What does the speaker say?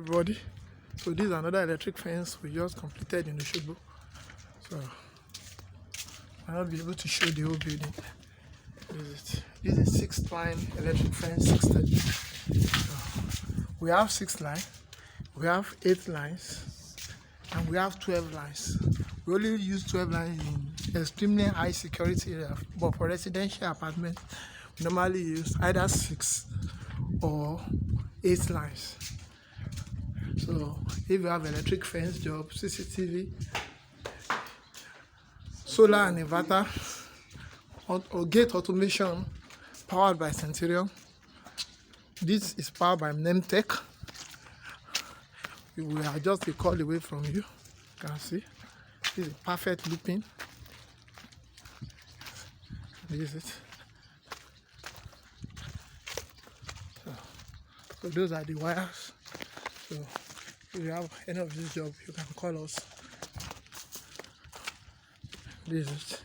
everybody. So this is another electric fence we just completed in Osogbo. So I'll not be able to show the whole building. This is 6-line electric fence, 6 So we have 6 lines, we have 8 lines, and we have 12 lines. We only use 12 lines in extremely high security area, but for residential apartments, we normally use either 6 or 8 lines. So if you have electric fence job, CCTV, solar and inverter, or gate automation powered by Centurion, this is powered by Nemtech. We are just a call away from you. You can see this is perfect looping. This is it. So those are the wires. So if you have any of this job, you can call us. This is it.